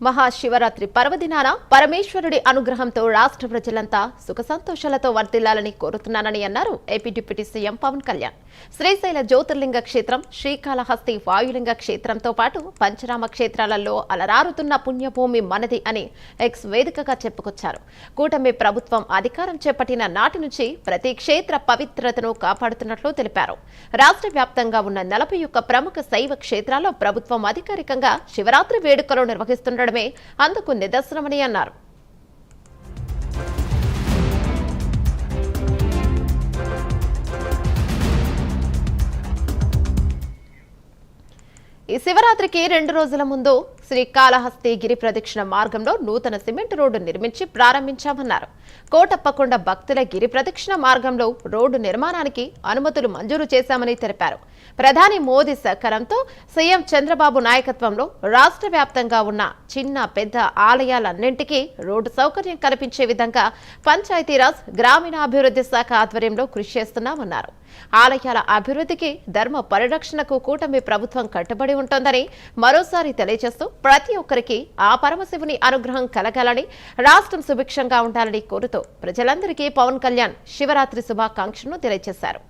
మహాశివరాత్రి పర్వదినాన పరమేశ్వరుడి అనుగ్రహంతో రాష్ట్ర ప్రజలంతా సుఖ సంతోషాలతో వర్ధిల్లాలని కోరుతున్నానని అన్నారు AP deputy CM Pawan Kalyan. శ్రీశైల జ్యోతిర్లింగ క్షేత్రం, శ్రీకాళహస్తి వాయులింగ క్షేత్రంతో పాటు పంచరామ క్షేత్రాలలో అలరారుతున్న పుణ్యభూమి మనది అని ఎక్స్ వేదికగా చెప్పుకొచ్చారు. కూటమి ప్రభుత్వం అధికారం చేపట్టిన నాటి నుంచి ప్రతి క్షేత్ర పవిత్రతను కాపాడుతున్నట్లు తెలిపారు. రాష్ట్ర వ్యాప్తంగా ఉన్న 41 ప్రముఖ శైవ క్షేత్రాల్లో ప్రభుత్వం అధికారికంగా శివరాత్రి వేడుకలు నిర్వహిస్తుండడం అందుకు నిదర్శనమని అన్నారు. ఈ శివరాత్రికి 2 రోజుల ముందు శ్రీకాళహస్తి గిరి ప్రదక్షిణ మార్గంలో నూతన సిమెంట్ రోడ్డు నిర్మించి ప్రారంభించామన్నారు. కోటప్పకొండ భక్తుల గిరి ప్రదక్షిణ మార్గంలో రోడ్డు నిర్మాణానికి అనుమతులు మంజూరు చేశామని తెలిపారు. ప్రధాని మోదీ సహకారంతో సీఎం చంద్రబాబు నాయకత్వంలో రాష్ట్ర వ్యాప్తంగా ఉన్న చిన్న పెద్ద ఆలయాలన్నింటికీ రోడ్డు సౌకర్యం కల్పించే విధంగా పంచాయతీరాజ్ గ్రామీణాభివృద్ధి శాఖ ఆధ్వర్యంలో కృషి చేస్తున్నామన్నారు. ఆలయాల అభివృద్ధికి, ధర్మ పరిరక్షణకు కూటమి ప్రభుత్వం కట్టుబడి ఉంటోందని మరోసారి తెలియజేస్తూ ప్రతి ఒక్కరికి ఆ పరమశివుని అనుగ్రహం కలగాలని, రాష్ట్రం సుభిక్షంగా ఉండాలని కోరుతూ ప్రజలందరికీ పవన్ కళ్యాణ్ శివరాత్రి శుభాకాంక్షలను తెలియజేశారు.